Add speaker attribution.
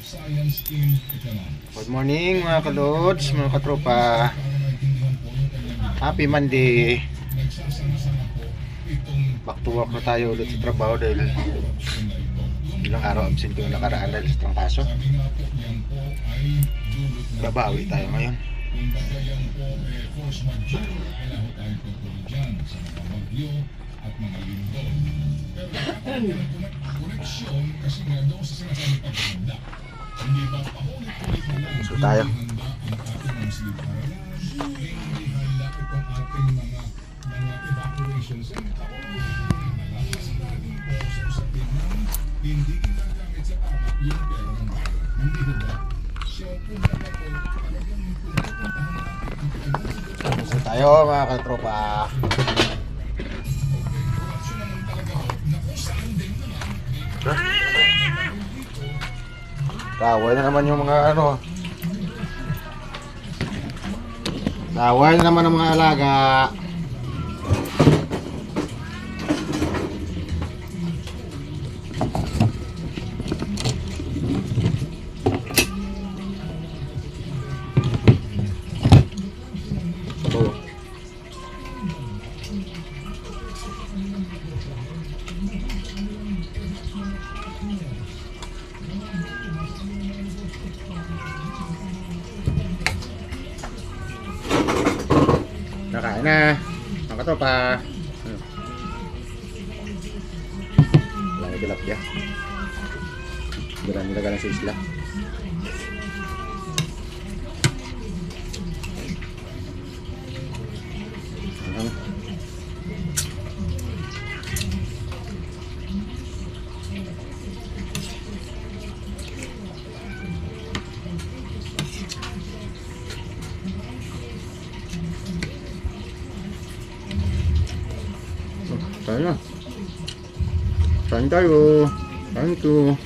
Speaker 1: Good morning mga kalods, mga katropa. Happy Monday. Back to work na tayo ulit sa trabaho dahil ilang araw absent ko yung nakaraan dahil sa trangkaso. Babawi tayo ngayon. So tayo. So tayo mga katropa. Taway na naman yung mga ano. Taway na naman ang mga alaga. Nakain na mga katropa. Lagi tilapia. Marami talaga sa isla. Kain na. Kain tayo. Kain to.